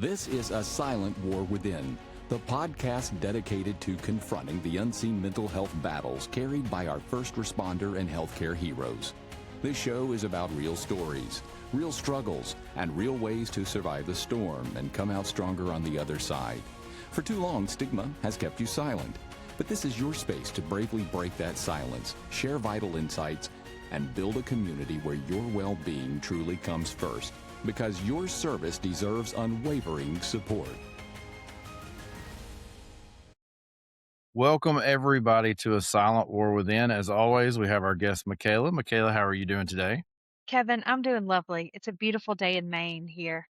This is A Silent War Within, the podcast dedicated to confronting the unseen mental health battles carried by our first responder and healthcare heroes. This show is about real stories, real struggles, and real ways to survive the storm and come out stronger on the other side. For too long, stigma has kept you silent. But this is your space to bravely break that silence, share vital insights, and build a community where your well-being truly comes first. Because your service deserves unwavering support. Welcome, everybody, to A Silent War Within. As always, we have our guest, Makayla. Makayla, how are you doing today? Kevin, I'm doing lovely. It's a beautiful day in Maine here.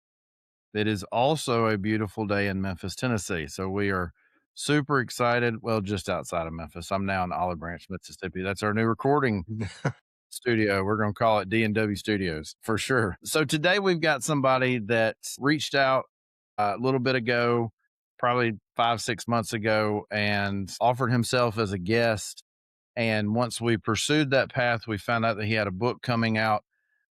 It is also a beautiful day in Memphis, Tennessee. So we are super excited. Well, just outside of Memphis. I'm now in Olive Branch, Mississippi. That's our new recording studio. We're going to call it D&W Studios for sure. So today we've got somebody that reached out a little bit ago, probably 5-6 months ago, and offered himself as a guest. And once we pursued that path, we found out that he had a book coming out.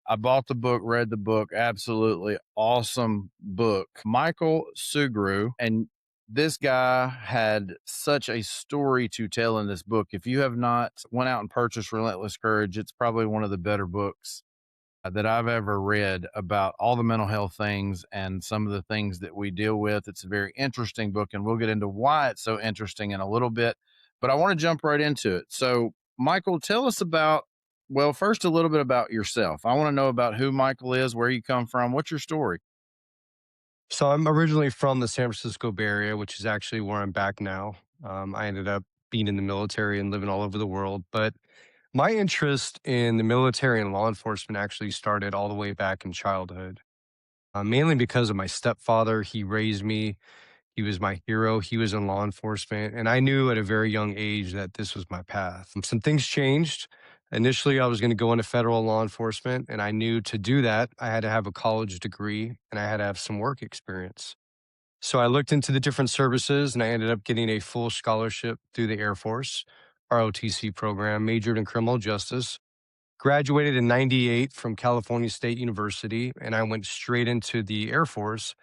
I bought the book, read the book, absolutely awesome book. Michael Sugrue, and this guy had such a story to tell in this book. If you have not went out and purchased Relentless Courage, it's probably one of the better books that I've ever read about all the mental health things and some of the things that we deal with. It's a very interesting book, and we'll get into why it's so interesting in a little bit. But I want to jump right into it. So, Michael, tell us about, well, first a little bit about yourself. I want to know about who Michael is, where you come from. What's your story? So I'm originally from the San Francisco Bay Area, which is actually where I'm back now. I ended up being in the military and living all over the world. But my interest in the military and law enforcement actually started all the way back in childhood, mainly because of my stepfather. He raised me. He was my hero. He was in law enforcement. And I knew at a very young age that this was my path. Some things changed. Initially, I was going to go into federal law enforcement. And I knew to do that, I had to have a college degree and I had to have some work experience. So I looked into the different services and I ended up getting a full scholarship through the Air Force, ROTC program, majored in criminal justice. Graduated in 98 from California State University, and I went straight into the Air Force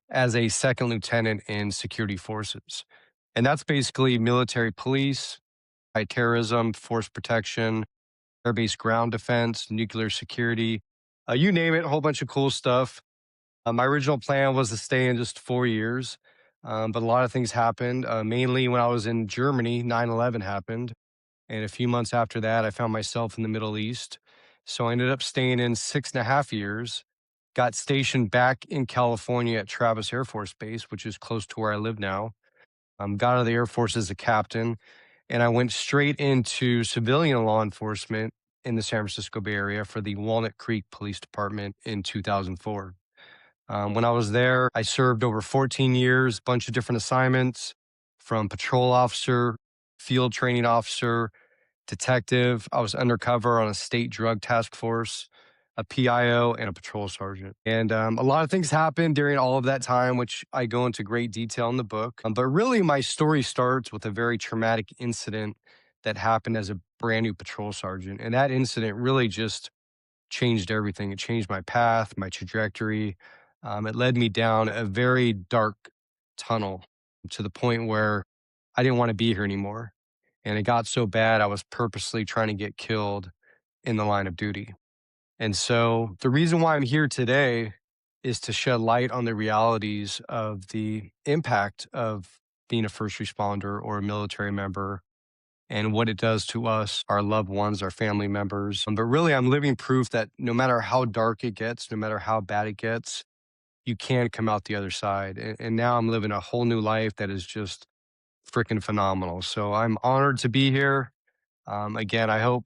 as a second lieutenant in security forces. And that's basically military police, terrorism, force protection, air-based ground defense, nuclear security, you name it, a whole bunch of cool stuff. My original plan was to stay in just 4 years, but a lot of things happened. Mainly when I was in Germany, 9/11 happened. And a few months after that, I found myself in the Middle East. So I ended up staying in 6.5 years, got stationed back in California at Travis Air Force Base, which is close to where I live now. Got out of the Air Force as a captain, and I went straight into civilian law enforcement in the San Francisco Bay Area for the Walnut Creek Police Department in 2004. When I was there, I served over 14 years, bunch of different assignments, from patrol officer, field training officer, detective. I was undercover on a state drug task force, a PIO, and a patrol sergeant. And a lot of things happened during all of that time, which I go into great detail in the book. But really, my story starts with a very traumatic incident that happened as a brand new patrol sergeant. And that incident really just changed everything. It changed my path, my trajectory. It led me down a very dark tunnel to the point where I didn't want to be here anymore. And it got so bad, I was purposely trying to get killed in the line of duty. And so the reason why I'm here today is to shed light on the realities of the impact of being a first responder or a military member and what it does to us, our loved ones, our family members. But really, I'm living proof that no matter how dark it gets, no matter how bad it gets, you can come out the other side. And now I'm living a whole new life that is just freaking phenomenal. So I'm honored to be here. Again, I hope,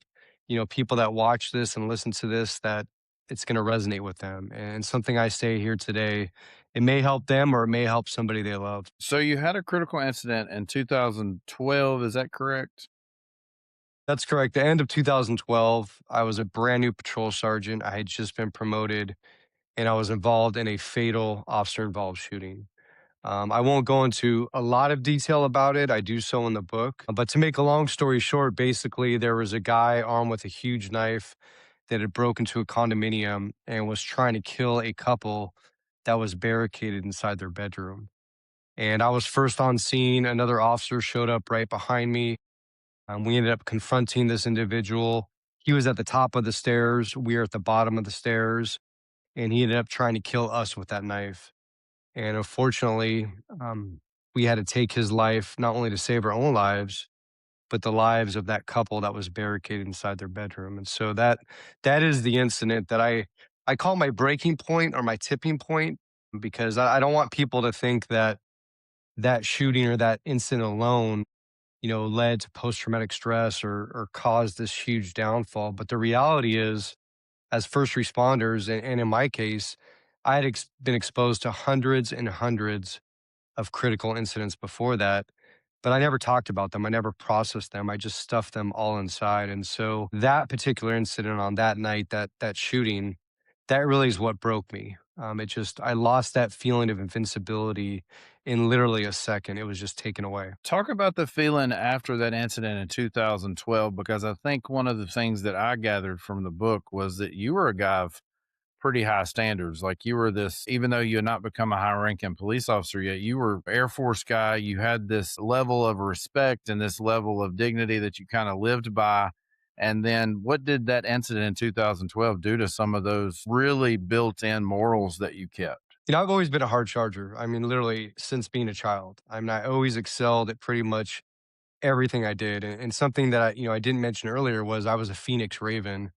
people that watch this and listen to this, that it's going to resonate with them. And something I say here today, it may help them or it may help somebody they love. So, you had a critical incident in 2012. Is that correct? That's correct. The end of 2012, I was a brand new patrol sergeant. I had just been promoted and I was involved in a fatal officer involved shooting. I won't go into a lot of detail about it. I do so in the book. But to make a long story short, basically, there was a guy armed with a huge knife that had broken into a condominium and was trying to kill a couple that was barricaded inside their bedroom. And I was first on scene. Another officer showed up right behind me. We ended up confronting this individual. He was at the top of the stairs. We were at the bottom of the stairs. And he ended up trying to kill us with that knife. And unfortunately, um, we had to take his life, not only to save our own lives, but the lives of that couple that was barricaded inside their bedroom. And so that is the incident that I call my breaking point or my tipping point, because I don't want people to think that that shooting or that incident alone, led to post traumatic stress or caused this huge downfall. But the reality is, as first responders, and in my case, I had been exposed to hundreds and hundreds of critical incidents before that, but I never talked about them. I never processed them. I just stuffed them all inside. And so that particular incident on that night, that shooting, that really is what broke me. I lost that feeling of invincibility in literally a second. It was just taken away. Talk about the feeling after that incident in 2012, because I think one of the things that I gathered from the book was that you were a guy of pretty high standards. Like you were this, even though you had not become a high ranking police officer yet, you were Air Force guy. You had this level of respect and this level of dignity that you kind of lived by. And then what did that incident in 2012 do to some of those really built in morals that you kept? I've always been a hard charger. I mean, literally since being a child. I always excelled at pretty much everything I did. And something that I didn't mention earlier was I was a Phoenix Raven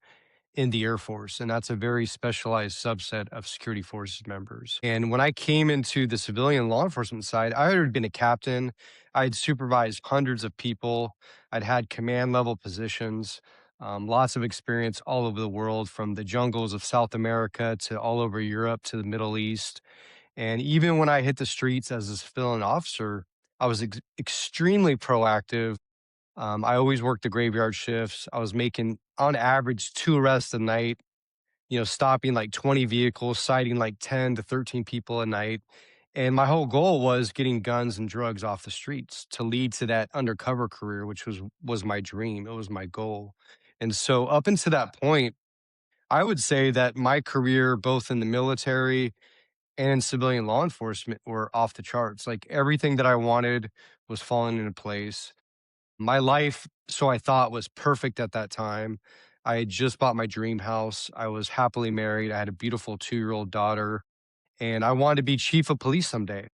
in the Air Force, and that's a very specialized subset of security forces members. And when I came into the civilian law enforcement side, I had been a captain. I'd supervised hundreds of people. I'd had command level positions, lots of experience all over the world, from the jungles of South America to all over Europe to the Middle East. And even when I hit the streets as a civilian officer, I was extremely proactive. I always worked the graveyard shifts. I was making, on average, 2 arrests a night, stopping like 20 vehicles, citing like 10 to 13 people a night. And my whole goal was getting guns and drugs off the streets to lead to that undercover career, which was my dream. It was my goal. And so up until that point, I would say that my career, both in the military and in civilian law enforcement, were off the charts. Like everything that I wanted was falling into place. My life, so I thought, was perfect at that time. I had just bought my dream house. I was happily married. I had a beautiful 2-year-old daughter, and I wanted to be chief of police someday.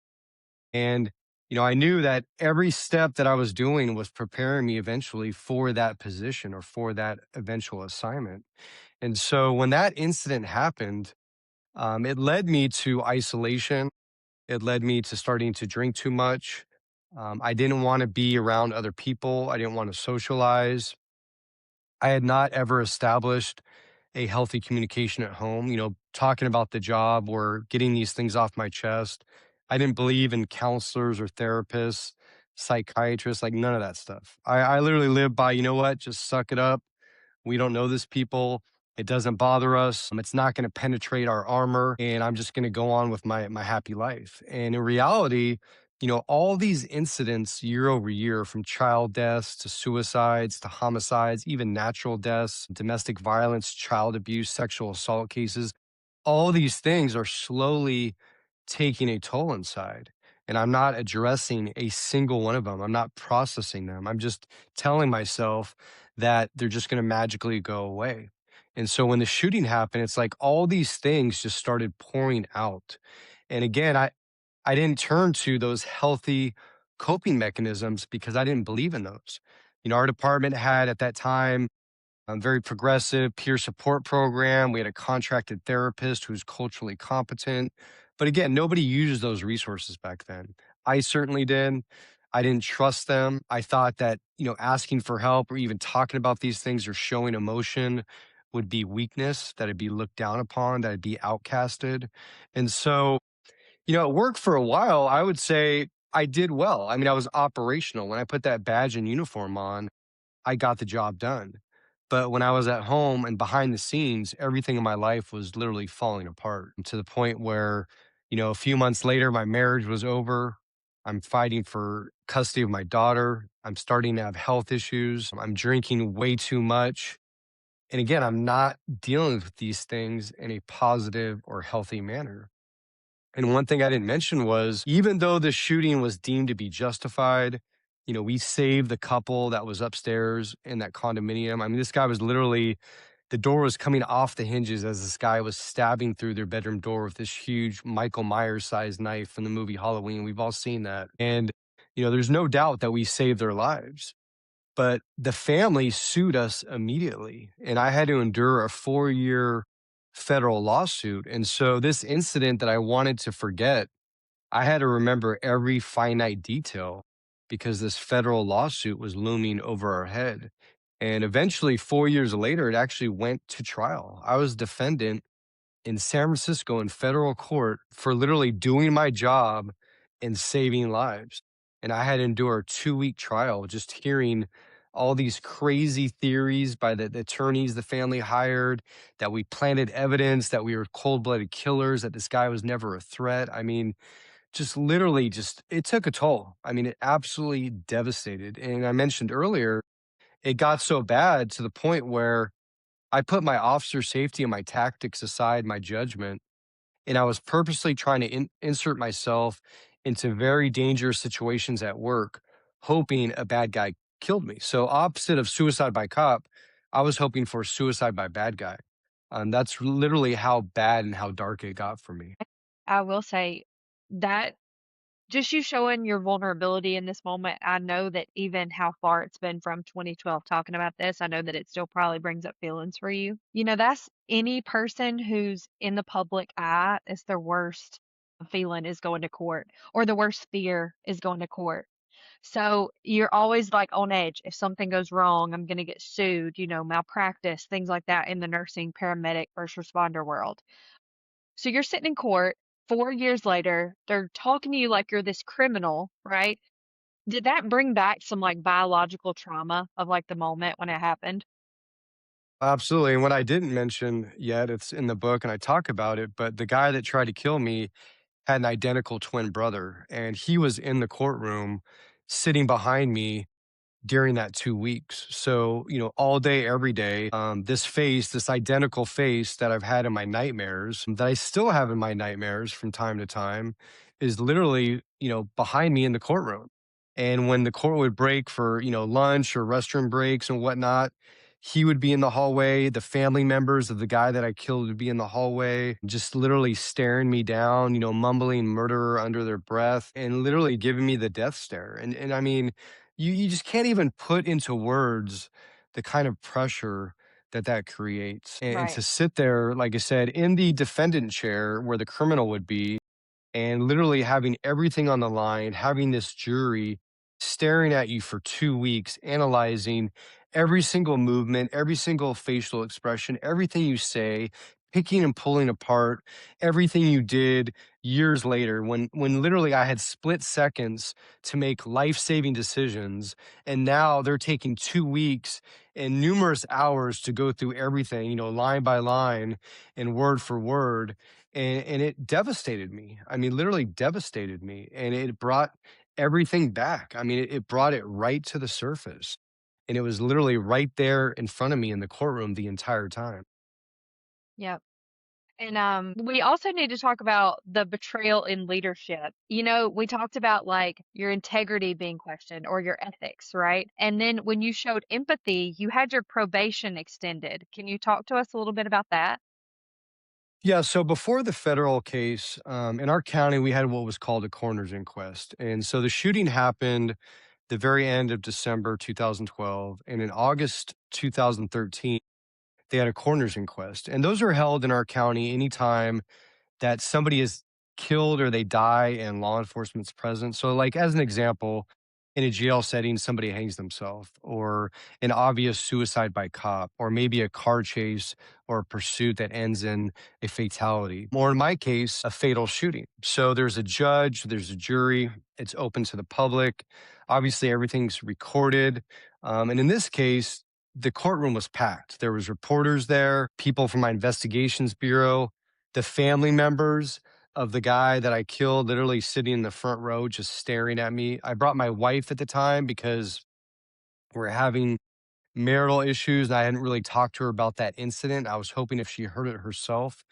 And, I knew that every step that I was doing was preparing me eventually for that position or for that eventual assignment. And so when that incident happened, it led me to isolation. It led me to starting to drink too much. I didn't want to be around other people. I didn't want to socialize. I had not ever established a healthy communication at home, talking about the job or getting these things off my chest. I didn't believe in counselors or therapists, psychiatrists, like none of that stuff. I literally lived by, just suck it up. We don't know this people. It doesn't bother us. It's not going to penetrate our armor. And I'm just going to go on with my happy life. And in reality, all these incidents year over year, from child deaths to suicides to homicides, even natural deaths, domestic violence, child abuse, sexual assault cases, all these things are slowly taking a toll inside. And I'm not addressing a single one of them. I'm not processing them. I'm just telling myself that they're just going to magically go away. And so when the shooting happened, it's like all these things just started pouring out. And again, I didn't turn to those healthy coping mechanisms because I didn't believe in those. Our department had at that time a very progressive peer support program. We had a contracted therapist who's culturally competent. But again, nobody used those resources back then. I certainly did. I didn't trust them. I thought that, asking for help or even talking about these things or showing emotion would be weakness, that it'd be looked down upon, that I'd be outcasted. And so, it worked for a while. I would say I did well. I was operational. When I put that badge and uniform on, I got the job done. But when I was at home and behind the scenes, everything in my life was literally falling apart, to the point where, a few months later, my marriage was over. I'm fighting for custody of my daughter. I'm starting to have health issues. I'm drinking way too much. And again, I'm not dealing with these things in a positive or healthy manner. And one thing I didn't mention was, even though the shooting was deemed to be justified, we saved the couple that was upstairs in that condominium. I mean, this guy was literally, the door was coming off the hinges as this guy was stabbing through their bedroom door with this huge Michael Myers sized knife from the movie Halloween. We've all seen that. And, there's no doubt that we saved their lives. But the family sued us immediately, and I had to endure a 4-year federal lawsuit. And so, this incident that I wanted to forget, I had to remember every finite detail because this federal lawsuit was looming over our head. And eventually, 4 years later, it actually went to trial. I was defendant in San Francisco in federal court for literally doing my job and saving lives. And I had to endure a 2-week trial just hearing all these crazy theories by the attorneys the family hired, that we planted evidence, that we were cold-blooded killers, that this guy was never a threat. I mean, just literally just it took a toll. I mean, it absolutely devastated. And I mentioned earlier, it got so bad to the point where I put my officer safety and my tactics aside, my judgment, and I was purposely trying to insert myself into very dangerous situations at work, hoping a bad guy killed me. So, opposite of suicide by cop, I was hoping for suicide by bad guy. That's literally how bad and how dark it got for me. I will say that just you showing your vulnerability in this moment, I know that even how far it's been from 2012 talking about this, I know that it still probably brings up feelings for you. That's any person who's in the public eye, it's their worst feeling is going to court, or the worst fear is going to court. So you're always like on edge. If something goes wrong, I'm going to get sued, malpractice, things like that in the nursing, paramedic, first responder world. So you're sitting in court 4 years later, they're talking to you like you're this criminal, right? Did that bring back some like biological trauma of like the moment when it happened? Absolutely. And what I didn't mention yet, it's in the book and I talk about it, but the guy that tried to kill me had an identical twin brother, and he was in the courtroom sitting behind me during that 2 weeks. So, all day, every day, this face, this identical face that I've had in my nightmares, that I still have in my nightmares from time to time, is literally, behind me in the courtroom. And when the court would break for, lunch or restroom breaks and whatnot, he would be in the hallway. The family members of the guy that I killed would be in the hallway, just literally staring me down, mumbling murderer under their breath and literally giving me the death stare. And I mean, you just can't even put into words the kind of pressure that creates. And Right. to sit there, like I said, in the defendant chair where the criminal would be, and literally having everything on the line, having this jury staring at you for 2 weeks, analyzing every single movement, every single facial expression, everything you say, picking and pulling apart everything you did years later, when literally I had split seconds to make life-saving decisions, and now they're taking 2 weeks and numerous hours to go through everything, line by line and word for word. And it devastated me. I mean, literally devastated me. And it brought everything back. I mean, it brought it right to the surface. And it was literally right there in front of me in the courtroom the entire time. Yep. And we also need to talk about the betrayal in leadership. We talked about like your integrity being questioned or your ethics, right? And then when you showed empathy, you had your probation extended. Can you talk to us a little bit about that? Yeah, so before the federal case, in our county, we had what was called a coroner's inquest. And so the shooting happened the very end of December 2012. And in August 2013, they had a coroner's inquest. And those are held in our county anytime that somebody is killed or they die and law enforcement's present. So, like, as an example, in a jail setting, somebody hangs themselves, or an obvious suicide by cop, or maybe a car chase or a pursuit that ends in a fatality, or in my case, a fatal shooting. So, there's a judge, there's a jury, it's open to the public. Obviously, everything's recorded. And in this case, the courtroom was packed. There was reporters there, people from my investigations bureau, the family members of the guy that I killed literally sitting in the front row, just staring at me. I brought my wife at the time because we're having marital issues. And I hadn't really talked to her about that incident. I was hoping if she heard it herself,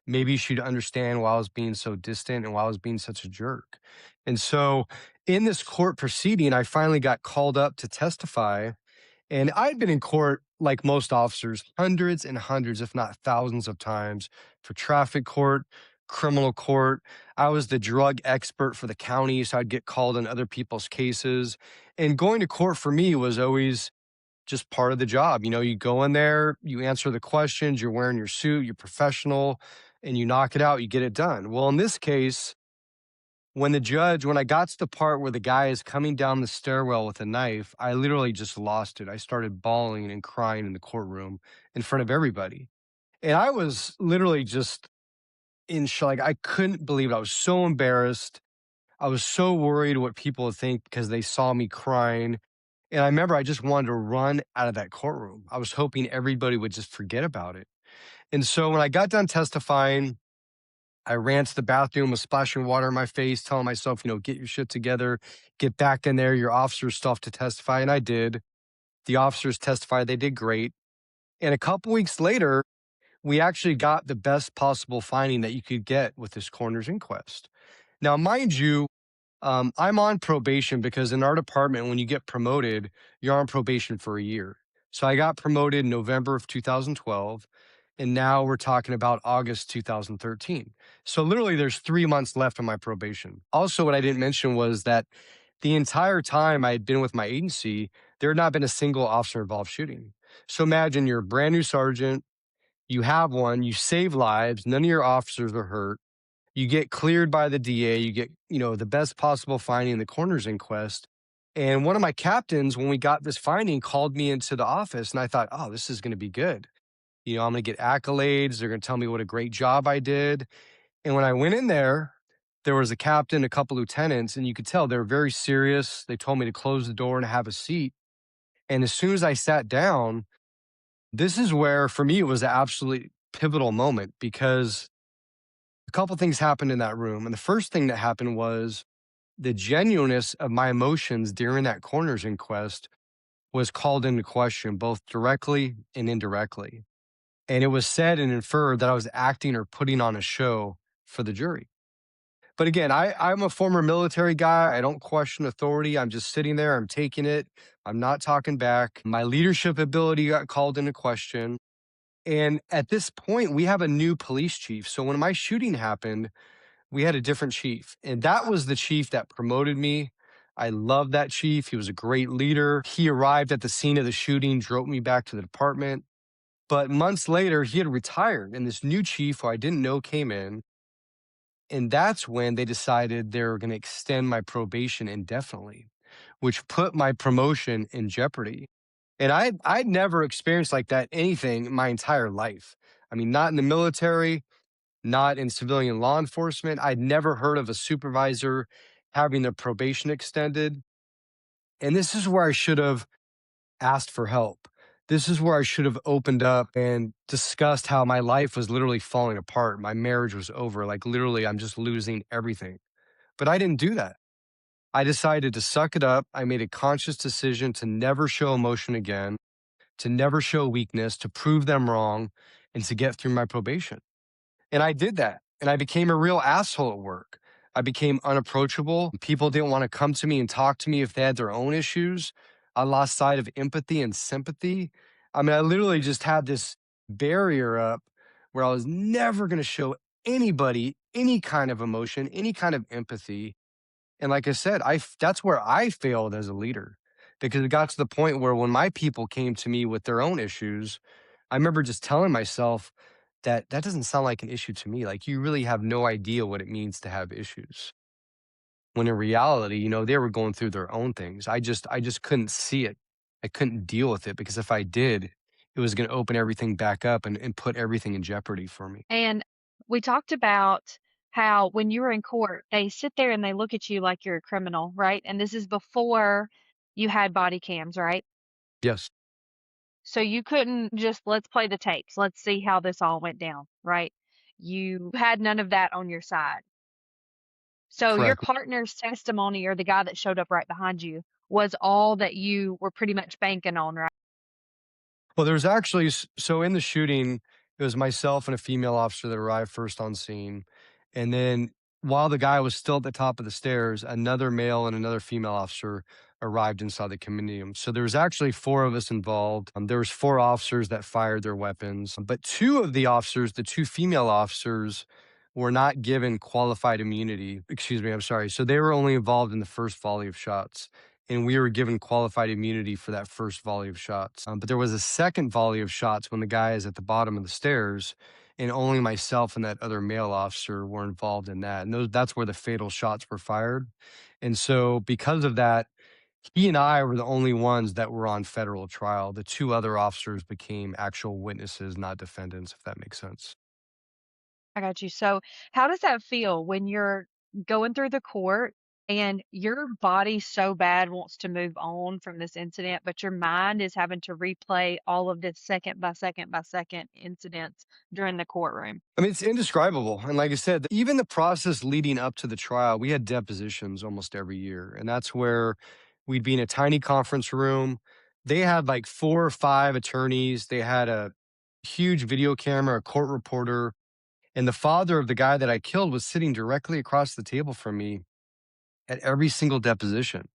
maybe she'd understand why I was being so distant and why I was being such a jerk. And so in this court proceeding, I finally got called up to testify. And I'd been in court, like most officers, hundreds and hundreds, if not thousands of times for traffic court, criminal court. I was the drug expert for the county, so I'd get called on other people's cases. And going to court for me was always just part of the job. You know, you go in there, you answer the questions, you're wearing your suit, you're professional, and you knock it out, you get it done. Well, in this case, when I got to the part where the guy is coming down the stairwell with a knife, I literally just lost it. I started bawling and crying in the courtroom in front of everybody. And I was literally just in shock. Like, I couldn't believe it. I was so embarrassed. I was so worried what people would think because they saw me crying. And I remember I just wanted to run out of that courtroom. I was hoping everybody would just forget about it. And so when I got done testifying, I ran to the bathroom with splashing water in my face, telling myself, get your shit together, get back in there. Your officers still have to testify. And I did. The officers testified. They did great. And a couple weeks later, we actually got the best possible finding that you could get with this coroner's inquest. Now, mind you, I'm on probation because in our department, when you get promoted, you're on probation for a year. So I got promoted in November of 2012, and now we're talking about August 2013. So literally, there's 3 months left on my probation. Also, what I didn't mention was that the entire time I had been with my agency, there had not been a single officer-involved shooting. So imagine you're a brand new sergeant, you have one, you save lives, none of your officers are hurt. You get cleared by the DA, you get, the best possible finding in the coroner's inquest. And one of my captains, when we got this finding, called me into the office, and I thought, oh, this is going to be good. I'm going to get accolades. They're going to tell me what a great job I did. And when I went in there was a captain, a couple lieutenants, and you could tell they were very serious. They told me to close the door and have a seat. And as soon as I sat down, this is where, for me, it was an absolutely pivotal moment because a couple things happened in that room. And the first thing that happened was the genuineness of my emotions during that coroner's inquest was called into question, both directly and indirectly. And it was said and inferred that I was acting or putting on a show for the jury. But again, I'm a former military guy. I don't question authority. I'm just sitting there. I'm taking it. I'm not talking back. My leadership ability got called into question. And at this point, we have a new police chief. So when my shooting happened, we had a different chief. And that was the chief that promoted me. I love that chief. He was a great leader. He arrived at the scene of the shooting, drove me back to the department. But months later, he had retired, and this new chief, who I didn't know, came in. And that's when they decided they were going to extend my probation indefinitely, which put my promotion in jeopardy. And I'd never experienced like that anything my entire life. I mean, not in the military, not in civilian law enforcement. I'd never heard of a supervisor having their probation extended. And this is where I should have asked for help. This is where I should have opened up and discussed how my life was literally falling apart. My marriage was over. Like, literally, I'm just losing everything. But I didn't do that. I decided to suck it up. I made a conscious decision to never show emotion again, to never show weakness, to prove them wrong, and to get through my probation. And I did that. And I became a real asshole at work. I became unapproachable. People didn't want to come to me and talk to me if they had their own issues. I lost sight of empathy and sympathy. I mean, I literally just had this barrier up where I was never going to show anybody any kind of emotion, any kind of empathy. And like I said, that's where I failed as a leader because it got to the point where when my people came to me with their own issues, I remember just telling myself that doesn't sound like an issue to me. Like, you really have no idea what it means to have issues. When in reality, they were going through their own things. I just couldn't see it. I couldn't deal with it because if I did, it was going to open everything back up and put everything in jeopardy for me. And we talked about how when you were in court, they sit there and they look at you like you're a criminal, right? And this is before you had body cams, right? Yes, So you couldn't just, let's play the tapes. Let's see how this all went down, right? You had none of that on your side. So your correct. partner's testimony or the guy that showed up right behind you was all that you were pretty much banking on, right? Well, there's actually, so in the shooting, It was myself and a female officer that arrived first on scene. And then while the guy was still at the top of the stairs, another male and another female officer arrived inside the condominium. So there was actually four of us involved. There was four officers that fired their weapons, but two of the officers, the two female officers, were not given qualified immunity. Excuse me, I'm sorry. So they were only involved in the first volley of shots. And we were given qualified immunity for that first volley of shots. But there was a second volley of shots when the guy is at the bottom of the stairs, and only myself and that other male officer were involved in that. And that's where the fatal shots were fired. And so, because of that, he and I were the only ones that were on federal trial. The two other officers became actual witnesses, not defendants, if that makes sense. I got you. So, how does that feel when you're going through the court and your body so bad wants to move on from this incident, but your mind is having to replay all of this second by second by second incidents during the courtroom? I mean, it's indescribable. And like I said, even the process leading up to the trial, we had depositions almost every year. And that's where we'd be in a tiny conference room. They had like four or five attorneys. They had a huge video camera, a court reporter. And the father of the guy that I killed was sitting directly across the table from me at every single deposition.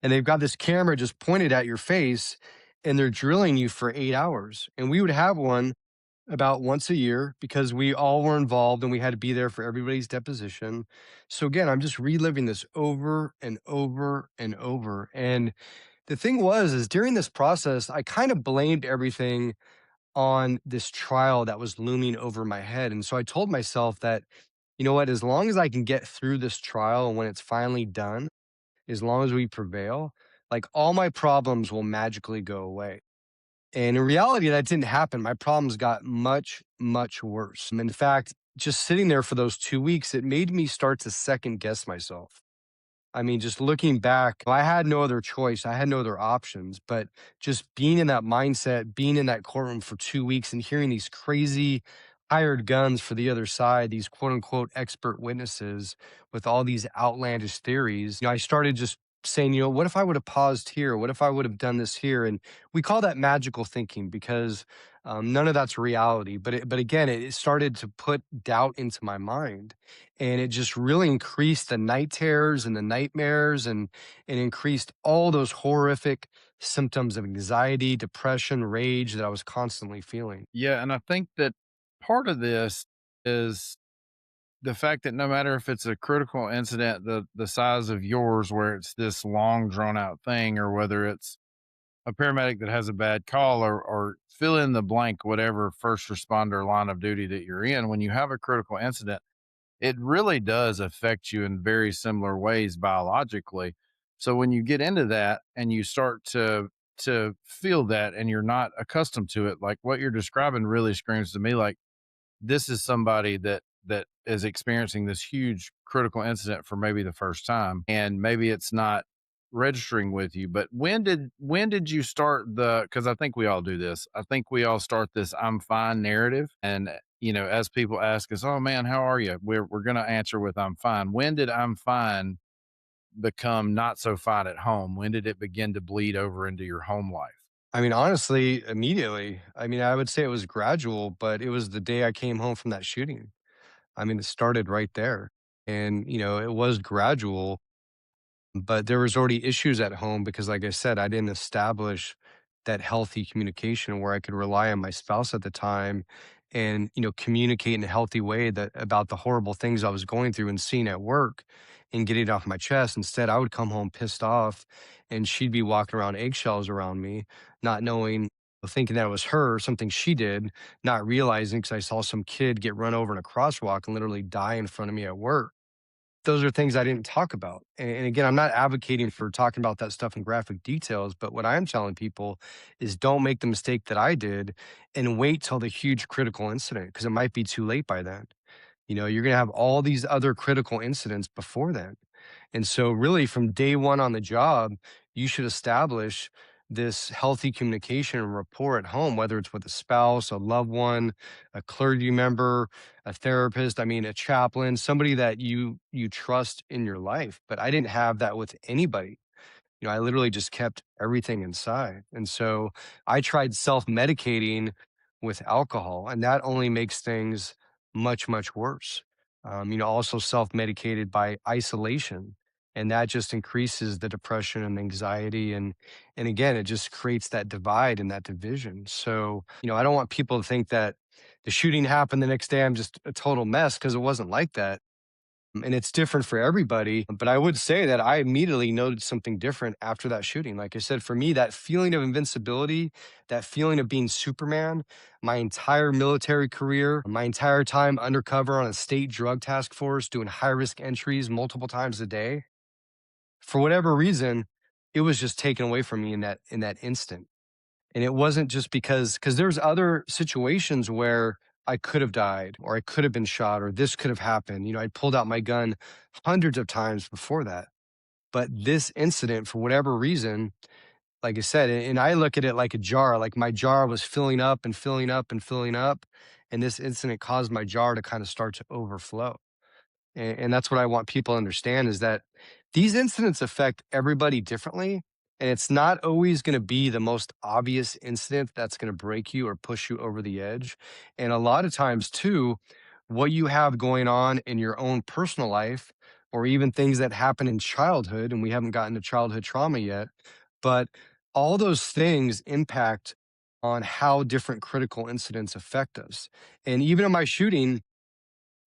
And they've got this camera just pointed at your face and they're drilling you for 8 hours. And we would have one about once a year because we all were involved and we had to be there for everybody's deposition. So again, I'm just reliving this over and over and over. And the thing was, is during this process, I kind of blamed everything on this trial that was looming over my head. And so I told myself that, you know what, as long as I can get through this trial and when it's finally done, as long as we prevail, like all my problems will magically go away. And in reality, that didn't happen. My problems got much, much worse. In fact, just sitting there for those 2 weeks, it made me start to second guess myself. I mean, just looking back, I had no other choice. I had no other options. But just being in that mindset, being in that courtroom for 2 weeks and hearing these crazy hired guns for the other side, these quote unquote expert witnesses with all these outlandish theories, I started just saying, what if I would have paused here? What if I would have done this here? And we call that magical thinking because none of that's reality. But again, it started to put doubt into my mind, and it just really increased the night terrors and the nightmares, and it increased all those horrific symptoms of anxiety, depression, rage that I was constantly feeling. Yeah, and I think that part of this is the fact that no matter if it's a critical incident the size of yours where it's this long drawn out thing, or whether it's a paramedic that has a bad call, or fill in the blank, whatever first responder line of duty that you're in, when you have a critical incident, it really does affect you in very similar ways biologically. So when you get into that and you start to feel that and you're not accustomed to it, like what you're describing really screams to me like this is somebody that is experiencing this huge critical incident for maybe the first time, and maybe it's not registering with you. But when did you start the, because I think we all do this, I think we all start this I'm fine narrative, and as people ask us, oh man, how are you, we're going to answer with I'm fine. When did I'm fine become not so fine at home? When did it begin to bleed over into your home life? I mean, honestly, immediately. I mean, I would say it was gradual, but it was the day I came home from that shooting. I mean, it started right there. And, it was gradual, but there was already issues at home because, like I said, I didn't establish that healthy communication where I could rely on my spouse at the time and, communicate in a healthy way that about the horrible things I was going through and seeing at work and getting it off my chest. Instead, I would come home pissed off and she'd be walking around eggshells around me, not knowing, thinking that it was her or something she did, not realizing because I saw some kid get run over in a crosswalk and literally die in front of me at work. Those are things I didn't talk about. And again, I'm not advocating for talking about that stuff in graphic details, but what I am telling people is don't make the mistake that I did and wait till the huge critical incident because it might be too late by then. You're going to have all these other critical incidents before then. And so, really, from day one on the job, you should establish this healthy communication and rapport at home, whether it's with a spouse, a loved one, a clergy member, a therapist, I mean, a chaplain, somebody that you trust in your life. But I didn't have that with anybody. I literally just kept everything inside. And so I tried self medicating with alcohol, and that only makes things much, much worse. Also self-medicated by isolation, and that just increases the depression and anxiety, and again, it just creates that divide and that division. So, I don't want people to think that the shooting happened the next day, I'm just a total mess, because it wasn't like that. And it's different for everybody. But I would say that I immediately noticed something different after that shooting. Like I said, for me, that feeling of invincibility, that feeling of being Superman, my entire military career, my entire time undercover on a state drug task force, doing high risk entries multiple times a day, for whatever reason, it was just taken away from me in that instant. And it wasn't just because there's other situations where I could have died, or I could have been shot, or this could have happened. I pulled out my gun hundreds of times before that. But this incident, for whatever reason, like I said, and I look at it like a jar, like my jar was filling up and filling up and filling up. And this incident caused my jar to kind of start to overflow. And that's what I want people to understand, is that these incidents affect everybody differently. And it's not always going to be the most obvious incident that's going to break you or push you over the edge. And a lot of times, too, what you have going on in your own personal life, or even things that happen in childhood, and we haven't gotten to childhood trauma yet, but all those things impact on how different critical incidents affect us. And even in my shooting,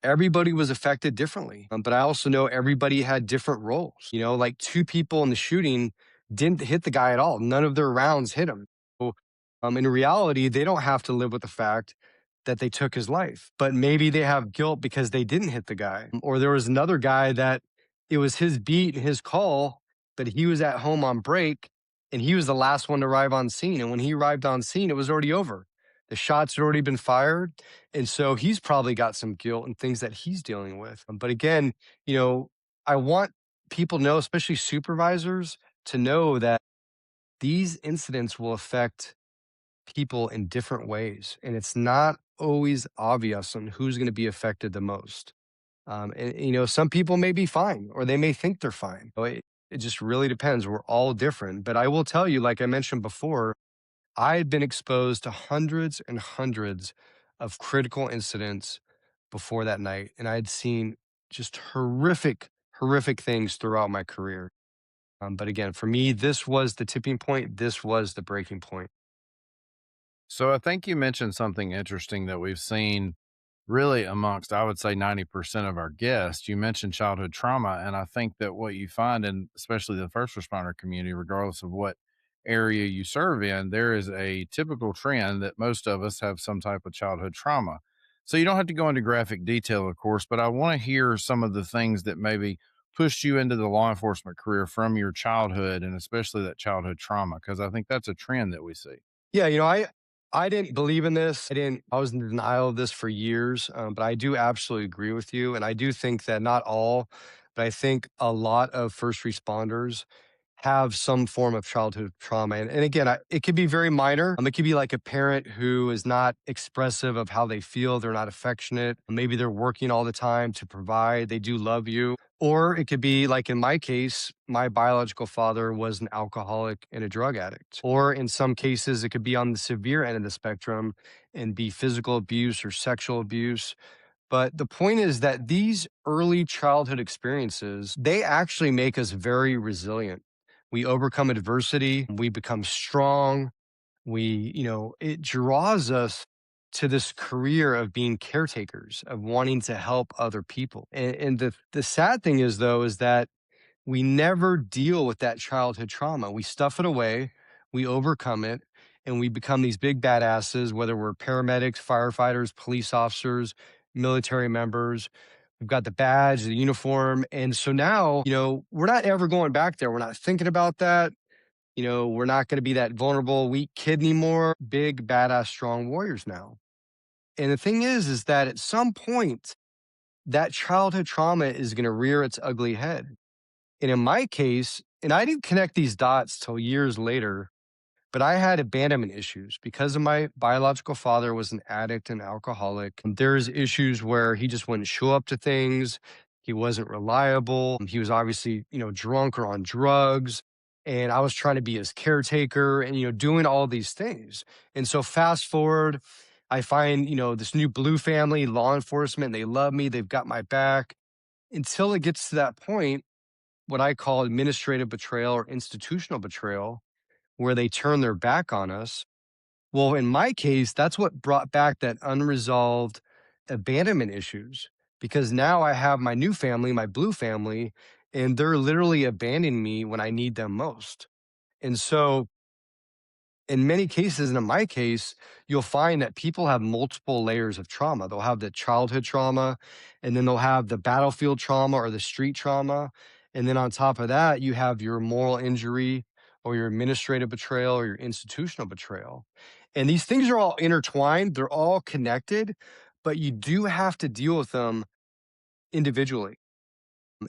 everybody was affected differently. But I also know everybody had different roles. Like two people in the shooting didn't hit the guy at all. None of their rounds hit him. So, in reality, they don't have to live with the fact that they took his life, but maybe they have guilt because they didn't hit the guy. Or there was another guy that it was his beat and his call, but he was at home on break and he was the last one to arrive on scene. And when he arrived on scene, it was already over. The shots had already been fired. And so he's probably got some guilt and things that he's dealing with. But again, I want people to know, especially supervisors, to know that these incidents will affect people in different ways. And it's not always obvious on who's going to be affected the most. And some people may be fine, or they may think they're fine. It just really depends. We're all different. But I will tell you, like I mentioned before, I had been exposed to hundreds and hundreds of critical incidents before that night, and I had seen just horrific, horrific things throughout my career. But again, for me, this was the tipping point. This was the breaking point. So I think you mentioned something interesting that we've seen really amongst, I would say, 90% of our guests. You mentioned childhood trauma. And I think that what you find in especially the first responder community, regardless of what area you serve in, there is a typical trend that most of us have some type of childhood trauma. So you don't have to go into graphic detail, of course, but I want to hear some of the things that maybe pushed you into the law enforcement career from your childhood, and especially that childhood trauma, because I think that's a trend that we see. Yeah, I didn't believe in this. I was in denial of this for years, but I do absolutely agree with you. And I do think that not all, but I think a lot of first responders have some form of childhood trauma. And again, it could be very minor. It could be like a parent who is not expressive of how they feel. They're not affectionate. Maybe they're working all the time to provide. They do love you. Or it could be like in my case, my biological father was an alcoholic and a drug addict. Or in some cases, it could be on the severe end of the spectrum and be physical abuse or sexual abuse. But the point is that these early childhood experiences, they actually make us very resilient. We overcome adversity, we become strong. It draws us to this career of being caretakers, of wanting to help other people. And the sad thing is, though, is that we never deal with that childhood trauma. We stuff it away, we overcome it, and we become these big badasses, whether we're paramedics, firefighters, police officers, military members. We've got the badge, the uniform. And so now, we're not ever going back there. We're not thinking about that. We're not going to be that vulnerable, weak kid anymore. Big, badass, strong warriors now. And the thing is that at some point, that childhood trauma is going to rear its ugly head. And in my case, and I didn't connect these dots till years later, but I had abandonment issues because of my biological father was an addict and alcoholic. There's issues where he just wouldn't show up to things. He wasn't reliable. He was obviously, drunk or on drugs. And I was trying to be his caretaker and, doing all these things. And so fast forward, I find, this new blue family, law enforcement, they love me, they've got my back, until it gets to that point, what I call administrative betrayal or institutional betrayal, where they turn their back on us. Well, in my case, that's what brought back that unresolved abandonment issues, because now I have my new family, my blue family, and they're literally abandoning me when I need them most. And so, in many cases, and in my case, you'll find that people have multiple layers of trauma. They'll have the childhood trauma, and then they'll have the battlefield trauma or the street trauma. And then on top of that, you have your moral injury or your administrative betrayal or your institutional betrayal. And these things are all intertwined, they're all connected, but you do have to deal with them individually.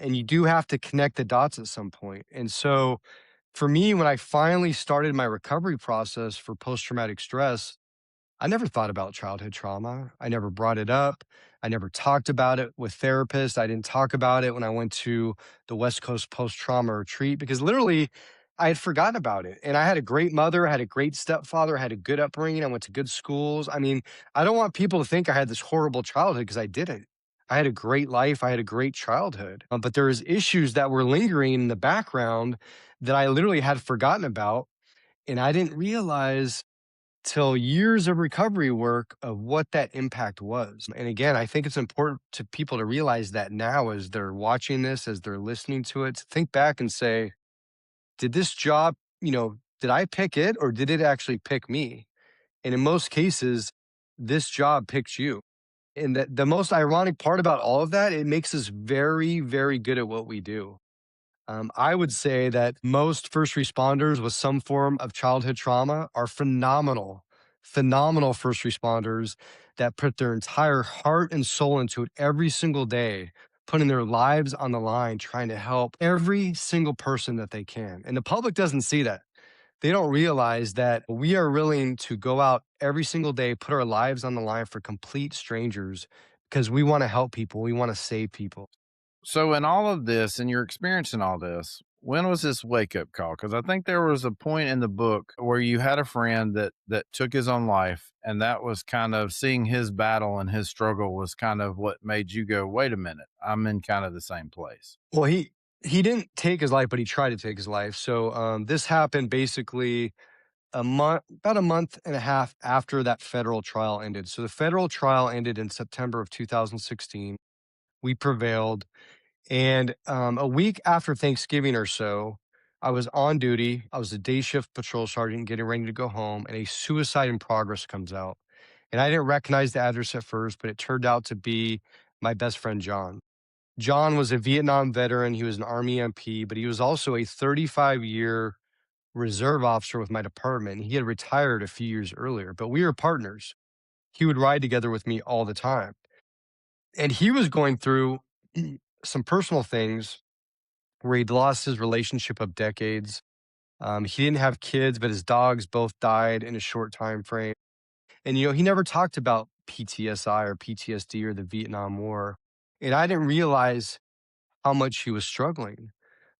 And you do have to connect the dots at some point. And so, for me, when I finally started my recovery process for post traumatic stress, I never thought about childhood trauma. I never brought it up. I never talked about it with therapists. I didn't talk about it when I went to the West Coast post trauma retreat because literally I had forgotten about it. And I had a great mother, I had a great stepfather, I had a good upbringing. I went to good schools. I mean, I don't want people to think I had this horrible childhood because I didn't. I had a great life. I had a great childhood. But there was issues that were lingering in the background that I literally had forgotten about. And I didn't realize till years of recovery work of what that impact was. And again, I think it's important to people to realize that now as they're watching this, as they're listening to it, to think back and say, did this job, did I pick it or did it actually pick me? And in most cases, this job picked you. And the most ironic part about all of that, it makes us very, very good at what we do. I would say that most first responders with some form of childhood trauma are phenomenal, phenomenal first responders that put their entire heart and soul into it every single day, putting their lives on the line, trying to help every single person that they can. And the public doesn't see that. They don't realize that we are willing to go out every single day, put our lives on the line for complete strangers because we want to help people. We want to save people. So, in all of this, and you're experiencing all this, when was this wake up call? Because I think there was a point in the book where you had a friend that took his own life, and that was kind of seeing his battle and his struggle was kind of what made you go, "Wait a minute, I'm in kind of the same place." Well, he didn't take his life, but he tried to take his life. So this happened basically about a month and a half after that federal trial ended. So the federal trial ended in September of 2016. We prevailed. And a week after Thanksgiving or so, I was on duty. I was a day shift patrol sergeant getting ready to go home, and a suicide in progress comes out. And I didn't recognize the address at first, but it turned out to be my best friend, John. John was a Vietnam veteran. He was an Army MP, but he was also a 35-year reserve officer with my department. He had retired a few years earlier, but we were partners. He would ride together with me all the time. And he was going through some personal things where he'd lost his relationship of decades. He didn't have kids, but his dogs both died in a short time frame. And, he never talked about PTSI or PTSD or the Vietnam War. And I didn't realize how much he was struggling.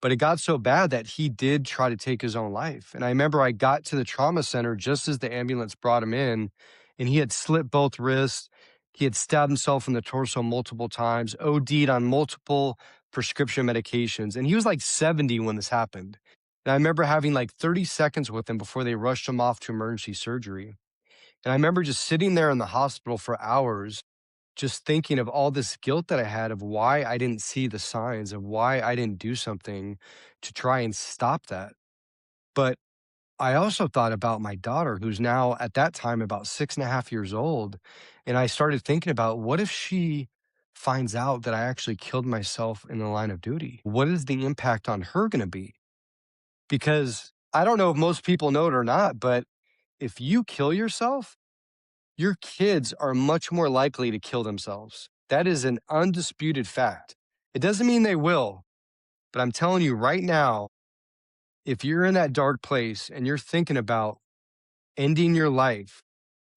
But it got so bad that he did try to take his own life. And I remember I got to the trauma center just as the ambulance brought him in, and he had slit both wrists. He had stabbed himself in the torso multiple times, OD'd on multiple prescription medications. And he was like 70 when this happened. And I remember having like 30 seconds with him before they rushed him off to emergency surgery. And I remember just sitting there in the hospital for hours, just thinking of all this guilt that I had of why I didn't see the signs, of why I didn't do something to try and stop that. But I also thought about my daughter, who's now at that time about 6.5 years old. And I started thinking about what if she finds out that I actually killed myself in the line of duty? What is the impact on her going to be? Because I don't know if most people know it or not, but if you kill yourself, your kids are much more likely to kill themselves. That is an undisputed fact. It doesn't mean they will, but I'm telling you right now, if you're in that dark place and you're thinking about ending your life,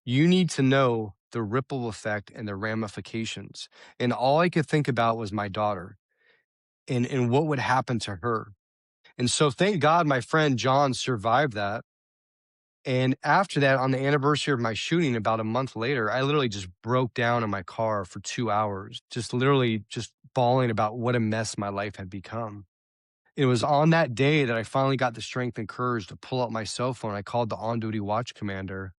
you need to know the ripple effect and the ramifications. And all I could think about was my daughter and what would happen to her. And so thank God my friend John survived that. And after that, on the anniversary of my shooting, about a month later, I literally just broke down in my car for 2 hours, just literally just bawling about what a mess my life had become. It was on that day that I finally got the strength and courage to pull out my cell phone. I called the on duty watch commander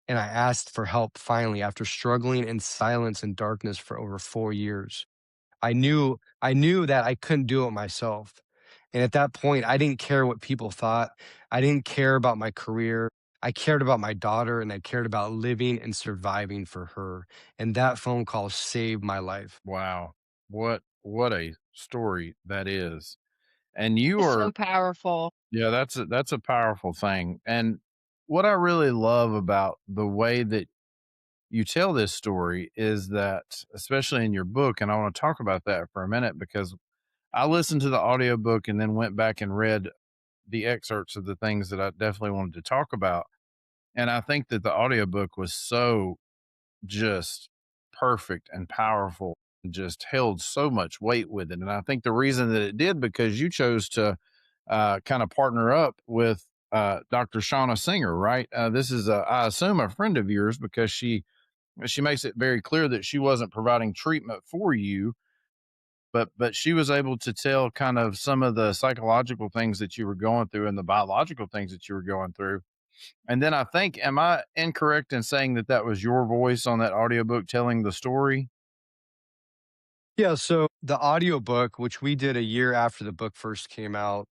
and I asked for help finally after struggling in silence and darkness for over 4 years. I knew that I couldn't do it myself. And at that point, I didn't care what people thought. I didn't care about my career. I cared about my daughter and I cared about living and surviving for her. And that phone call saved my life. Wow. What a story that is. And you It's are so powerful. yeah, that's a powerful thing. And what I really love about the way that you tell this story is that, especially in your book, and I want to talk about that for a minute because I listened to the audiobook and then went back and read the excerpts of the things that I definitely wanted to talk about. And I think that the audiobook was so just perfect and powerful and just held so much weight with it. And I think the reason that it did because you chose to kind of partner up with Dr. Shauna Singer, right? This is, I assume, a friend of yours because she makes it very clear that she wasn't providing treatment for you, but she was able to tell kind of some of the psychological things that you were going through and the biological things that you were going through. And then I think, am I incorrect in saying that that was your voice on that audiobook telling the story? Yeah, so the audiobook, which we did a year after the book first came out,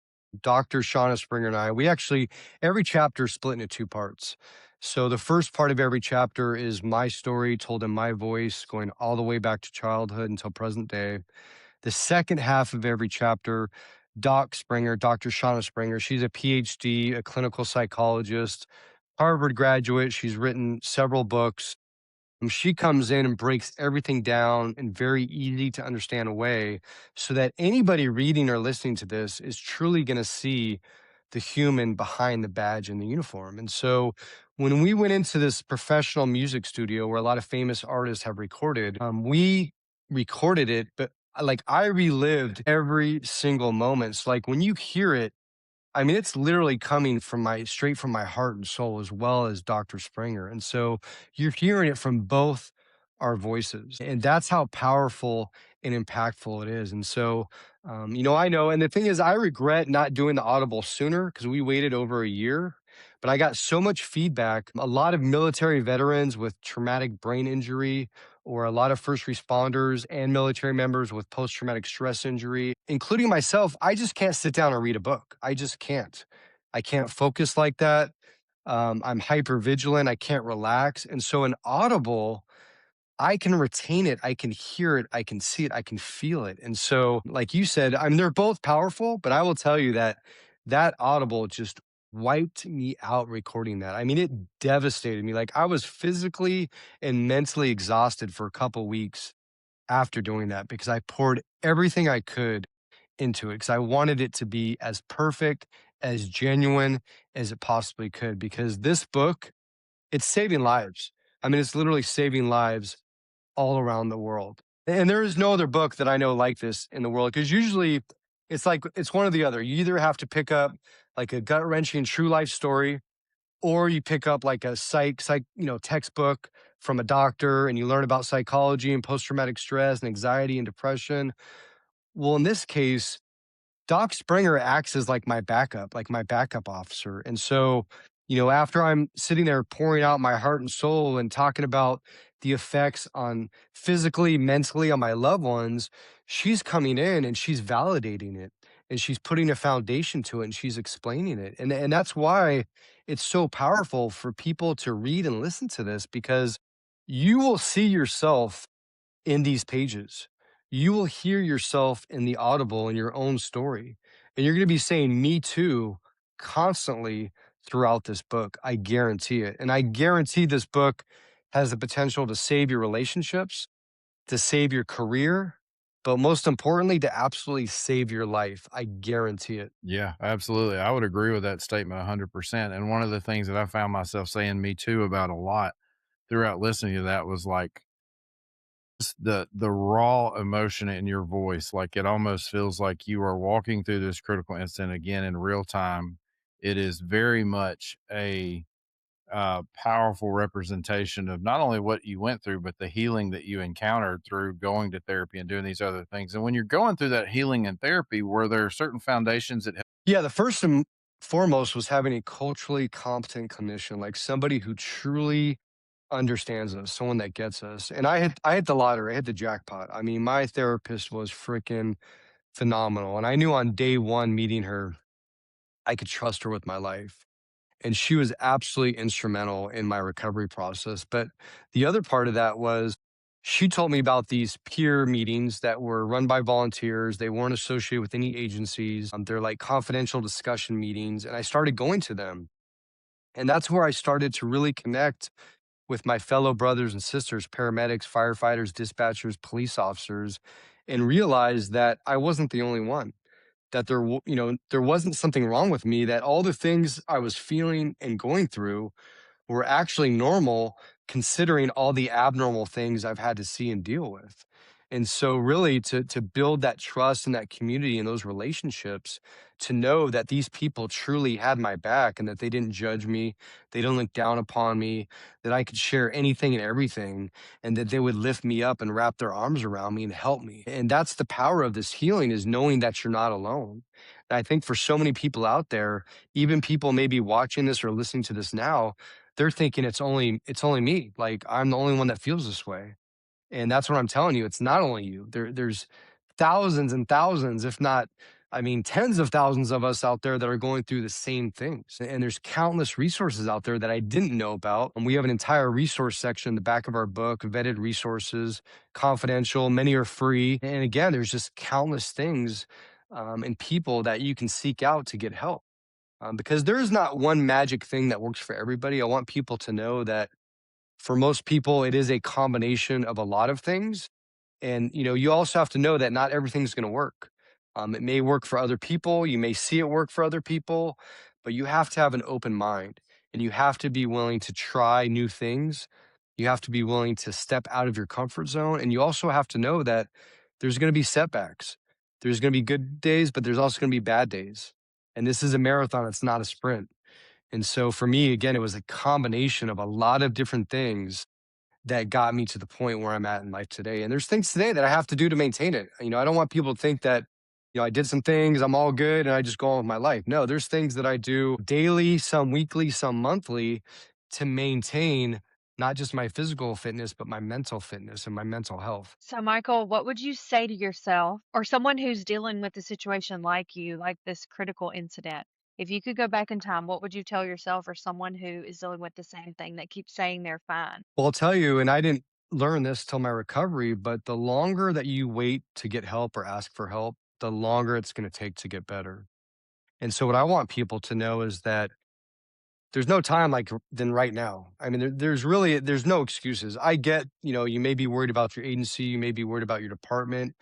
Dr. Shauna Springer and I, we actually, every chapter is split into two parts. So the first part of every chapter is my story told in my voice, going all the way back to childhood until present day. The second half of every chapter, Doc Springer, Dr. Shauna Springer, she's a PhD, a clinical psychologist, Harvard graduate. She's written several books. She comes in and breaks everything down in very easy to understand way so that anybody reading or listening to this is truly going to see the human behind the badge and the uniform. And so when we went into this professional music studio where a lot of famous artists have recorded, we recorded it, but like I relived every single moment. So like when you hear it, I mean, it's literally coming from my straight from my heart and soul as well as Dr. Springer. And so you're hearing it from both our voices. And that's how powerful and impactful it is. And so, I know. And the thing is, I regret not doing the Audible sooner because we waited over a year. But I got so much feedback. A lot of military veterans with traumatic brain injury, or a lot of first responders and military members with post traumatic stress injury, including myself. I just can't sit down and read a book. I just can't. I can't focus like that. I'm hyper vigilant. I can't relax. And so, an Audible, I can retain it, I can hear it, I can see it, I can feel it. And so, like you said, I mean, they're both powerful, but I will tell you that that Audible just wiped me out recording that. I mean, it devastated me. Like I was physically and mentally exhausted for a couple weeks after doing that because I poured everything I could into it because I wanted it to be as perfect, as genuine as it possibly could. Because this book, it's saving lives. I mean, it's literally saving lives all around the world. And there is no other book that I know like this in the world because usually it's like it's one or the other. You either have to pick up like a gut wrenching true life story, or you pick up like a textbook from a doctor and you learn about psychology and post traumatic stress and anxiety and depression. Well, in this case, Doc Springer acts as like my backup officer. And so, after I'm sitting there pouring out my heart and soul and talking about the effects on physically, mentally on my loved ones, she's coming in and she's validating it and she's putting a foundation to it and she's explaining it. And that's why it's so powerful for people to read and listen to this because you will see yourself in these pages. You will hear yourself in the audible in your own story. And you're going to be saying, me too, constantly throughout this book. I guarantee it. And I guarantee this book has the potential to save your relationships, to save your career, but most importantly, to absolutely save your life. I guarantee it. Yeah, absolutely. I would agree with that statement 100%. And one of the things that I found myself saying me too about a lot throughout listening to that was like just the raw emotion in your voice. Like it almost feels like you are walking through this critical incident again in real time. It is very much a powerful representation of not only what you went through, but the healing that you encountered through going to therapy and doing these other things. And when you're going through that healing and therapy, were there certain foundations that Yeah, the first and foremost was having a culturally competent clinician, like somebody who truly understands us, someone that gets us. And I hit the lottery, I hit the jackpot. I mean, my therapist was freaking phenomenal. And I knew on day one meeting her, I could trust her with my life. And she was absolutely instrumental in my recovery process. But the other part of that was she told me about these peer meetings that were run by volunteers. They weren't associated with any agencies. They're like confidential discussion meetings. And I started going to them. And that's where I started to really connect with my fellow brothers and sisters, paramedics, firefighters, dispatchers, police officers, and realized that I wasn't the only one, that there wasn't something wrong with me, that all the things I was feeling and going through were actually normal considering all the abnormal things I've had to see and deal with. And so really to build that trust and that community and those relationships, to know that these people truly had my back and that they didn't judge me, they didn't look down upon me, that I could share anything and everything, and that they would lift me up and wrap their arms around me and help me. And that's the power of this healing, is knowing that you're not alone. And I think for so many people out there, even people maybe watching this or listening to this now, they're thinking it's only me. Like I'm the only one that feels this way. And that's what I'm telling you. It's not only you. There's thousands and thousands, if not, I mean, tens of thousands of us out there that are going through the same things. And there's countless resources out there that I didn't know about. And we have an entire resource section in the back of our book, vetted resources, confidential, many are free. And again, there's just countless things and people that you can seek out to get help. Because there is not one magic thing that works for everybody. I want people to know that for most people, it is a combination of a lot of things. And you also have to know that not everything's going to work. It may work for other people. You may see it work for other people, but you have to have an open mind and you have to be willing to try new things. You have to be willing to step out of your comfort zone. And you also have to know that there's going to be setbacks. There's going to be good days, but there's also going to be bad days. And this is a marathon, it's not a sprint. And so for me, again, it was a combination of a lot of different things that got me to the point where I'm at in life today. And there's things today that I have to do to maintain it. I don't want people to think that, I did some things, I'm all good, and I just go on with my life. No, there's things that I do daily, some weekly, some monthly, to maintain not just my physical fitness, but my mental fitness and my mental health. So, Michael, what would you say to yourself or someone who's dealing with a situation like you, like this critical incident? If you could go back in time, what would you tell yourself or someone who is dealing with the same thing that keeps saying they're fine? Well, I'll tell you, and I didn't learn this till my recovery, but the longer that you wait to get help or ask for help, the longer it's going to take to get better. And so what I want people to know is that there's no time like than right now. I mean, there's no excuses. I get, you may be worried about your agency, you may be worried about your department,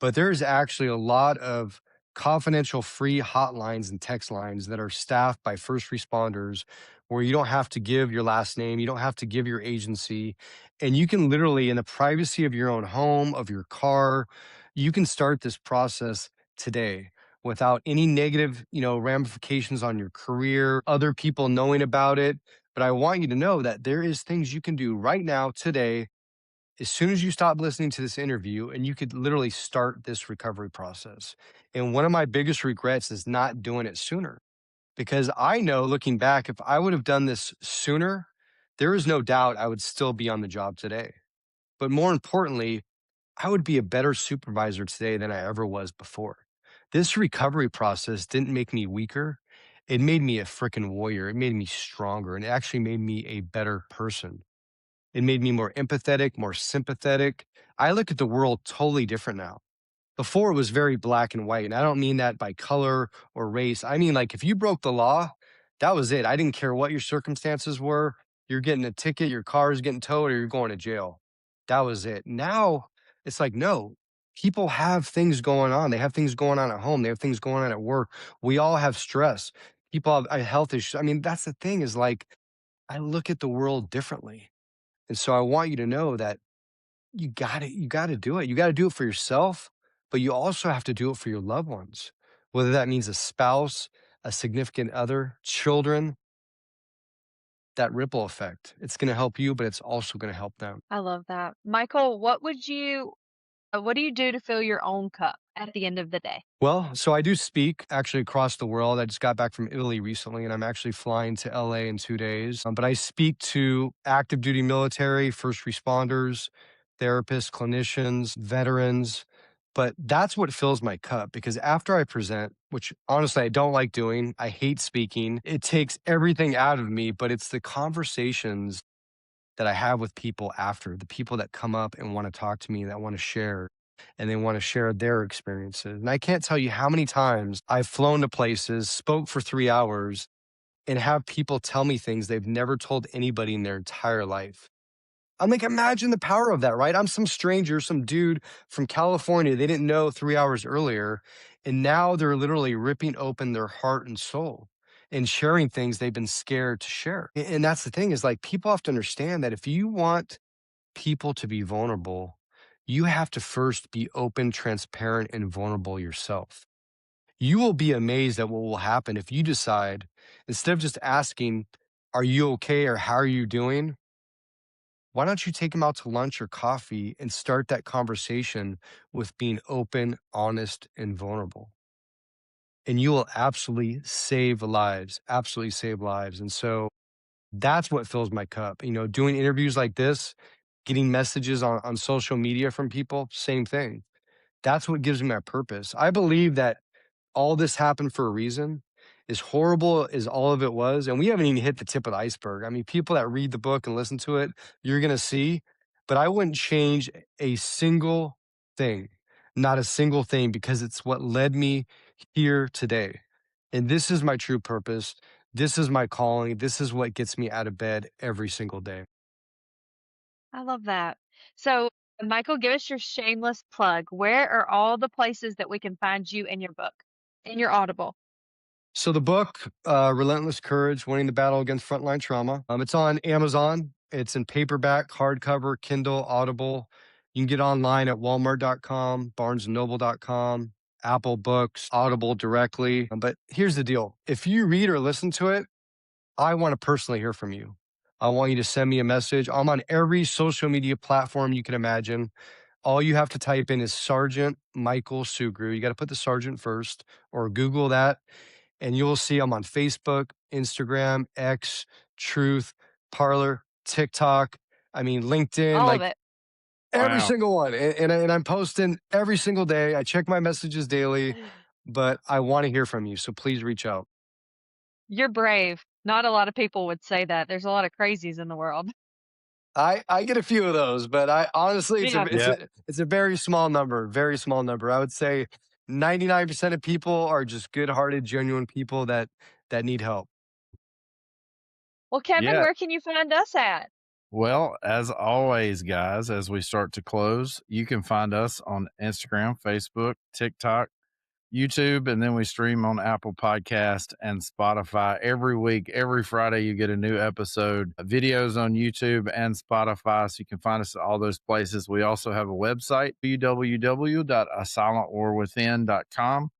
but there's actually a lot of confidential free hotlines and text lines that are staffed by first responders where you don't have to give your last name, you don't have to give your agency, and you can literally, in the privacy of your own home, of your car, you can start this process today without any negative, ramifications on your career, other people knowing about it. But I want you to know that there is things you can do right now today as soon as you stop listening to this interview, and you could literally start this recovery process. And one of my biggest regrets is not doing it sooner, because I know, looking back, if I would have done this sooner, there is no doubt I would still be on the job today. But more importantly, I would be a better supervisor today than I ever was before. This recovery process didn't make me weaker. It made me a freaking warrior. It made me stronger, and it actually made me a better person. It made me more empathetic, more sympathetic. I look at the world totally different now. Before it was very black and white. And I don't mean that by color or race. I mean, like, if you broke the law, that was it. I didn't care what your circumstances were. You're getting a ticket, your car is getting towed, or you're going to jail. That was it. Now it's like, no, people have things going on. They have things going on at home. They have things going on at work. We all have stress. People have health issues. I mean, that's the thing, is like, I look at the world differently. And so I want you to know that you got to do it. You got to do it for yourself, but you also have to do it for your loved ones. Whether that means a spouse, a significant other, children, that ripple effect. It's going to help you, but it's also going to help them. I love that. Michael, what do you do to fill your own cup at the end of the day? Well, so I do speak actually across the world. I just got back from Italy recently, and I'm actually flying to LA in 2 days. But I speak to active duty military, first responders, therapists, clinicians, veterans. But that's what fills my cup because after I present, which honestly I don't like doing, I hate speaking, it takes everything out of me, but it's the conversations that I have with people after, the people that come up and want to talk to me, that want to share, and they want to share their experiences. And I can't tell you how many times I've flown to places, spoke for 3 hours, and have people tell me things they've never told anybody in their entire life. I'm like, imagine the power of that, right? I'm some stranger, some dude from California they didn't know 3 hours earlier. And now they're literally ripping open their heart and soul and sharing things they've been scared to share. And that's the thing is like, people have to understand that if you want people to be vulnerable, you have to first be open, transparent, and vulnerable yourself. You will be amazed at what will happen if you decide, instead of just asking, are you okay or how are you doing? Why don't you take them out to lunch or coffee and start that conversation with being open, honest, and vulnerable? And you will absolutely save lives, absolutely save lives. And so that's what fills my cup. You know, doing interviews like this, getting messages on social media from people, same thing. That's what gives me my purpose. I believe that all this happened for a reason. As horrible as all of it was, and we haven't even hit the tip of the iceberg. I mean, people that read the book and listen to it, you're going to see, but I wouldn't change a single thing, not a single thing, because it's what led me here today. And this is my true purpose. This is my calling. This is what gets me out of bed every single day. I love that. So, Michael, give us your shameless plug. Where are all the places that we can find you in your book, in your Audible? So the book, Relentless Courage, Winning the Battle Against Frontline Trauma, it's on Amazon. It's in paperback, hardcover, Kindle, Audible. You can get online at walmart.com, barnesandnoble.com, Apple Books, Audible directly. But here's the deal. If you read or listen to it, I want to personally hear from you. I want you to send me a message. I'm on every social media platform you can imagine. All you have to type in is Sergeant Michael Sugrue. You got to put the sergeant first or Google that and you'll see I'm on Facebook, Instagram, X, Truth, Parlor, TikTok. I mean, LinkedIn, All of like it. every Wow. single one. And I'm posting every single day. I check my messages daily, but I want to hear from you. So please reach out. You're brave. Not a lot of people would say that. There's a lot of crazies in the world. I get a few of those, but I honestly Yeah. it's a very small number, very small number. I would say 99% of people are just good-hearted, genuine people that need help. Well, Kevin, Yeah. where can you find us at? Well, as always, guys, as we start to close, you can find us on Instagram, Facebook, TikTok, YouTube, and then we stream on Apple Podcast and Spotify every week. Every Friday, you get a new episode, videos on YouTube and Spotify. So you can find us at all those places. We also have a website, www.asilentwarwithin.com.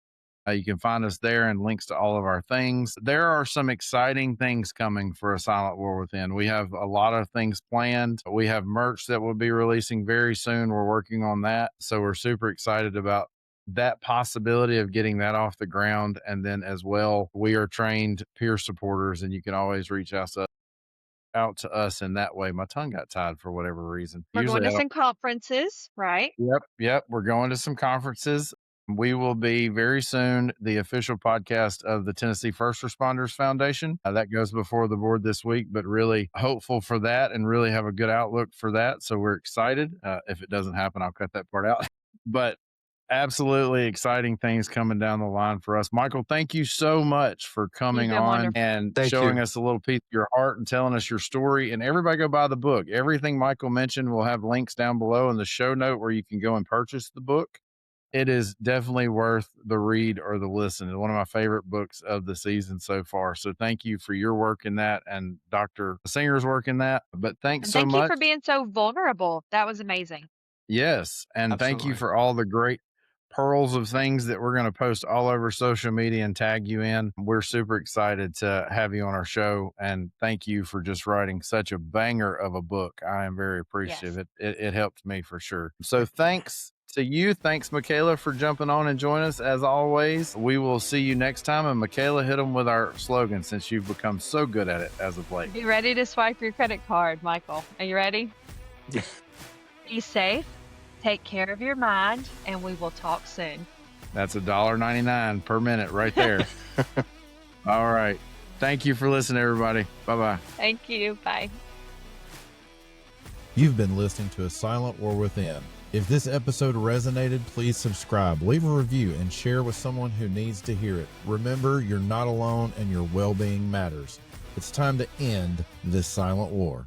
You can find us there and links to all of our things. There are some exciting things coming for A Silent War Within. We have a lot of things planned. We have merch that we'll be releasing very soon. We're working on that. So we're super excited about that possibility of getting that off the ground. And then as well, we are trained peer supporters and you can always reach out to us in that way. My tongue got tied for whatever reason. We're going Usually to I don't. some conferences, right? Yep. We're going to some conferences. We will be very soon the official podcast of the Tennessee First Responders Foundation. That goes before the board this week, but really hopeful for that and really have a good outlook for that. So we're excited. If it doesn't happen, I'll cut that part out. But absolutely exciting things coming down the line for us. Michael, thank you so much for You've coming been on wonderful. and Thank showing you. us a little piece of your heart and telling us your story. And everybody go buy the book. Everything Michael mentioned, we'll have links down below in the show note where you can go and purchase the book. It is definitely worth the read or the listen. It's one of my favorite books of the season so far. So thank you for your work in that and Dr. Singer's work in that. But thanks And so thank you for much. being so vulnerable. That was amazing. Yes. And thank you Absolutely. for all the great pearls of things that we're going to post all over social media and tag you in. We're super excited to have you on our show. And thank you for just writing such a banger of a book. I am very appreciative. Yes. It helped me for sure. So thanks to you. Thanks, Makayla, for jumping on and joining us as always. We will see you next time. And Makayla, hit them with our slogan since you've become so good at it as of late. Be ready to swipe your credit card, Michael. Are you ready? Be safe, take care of your mind, and we will talk soon. That's $1.99 per minute right there. All right. Thank you for listening, everybody. Bye-bye. Thank you. Bye. You've been listening to A Silent War Within. If this episode resonated, please subscribe, leave a review, and share with someone who needs to hear it. Remember, you're not alone and your well-being matters. It's time to end this silent war.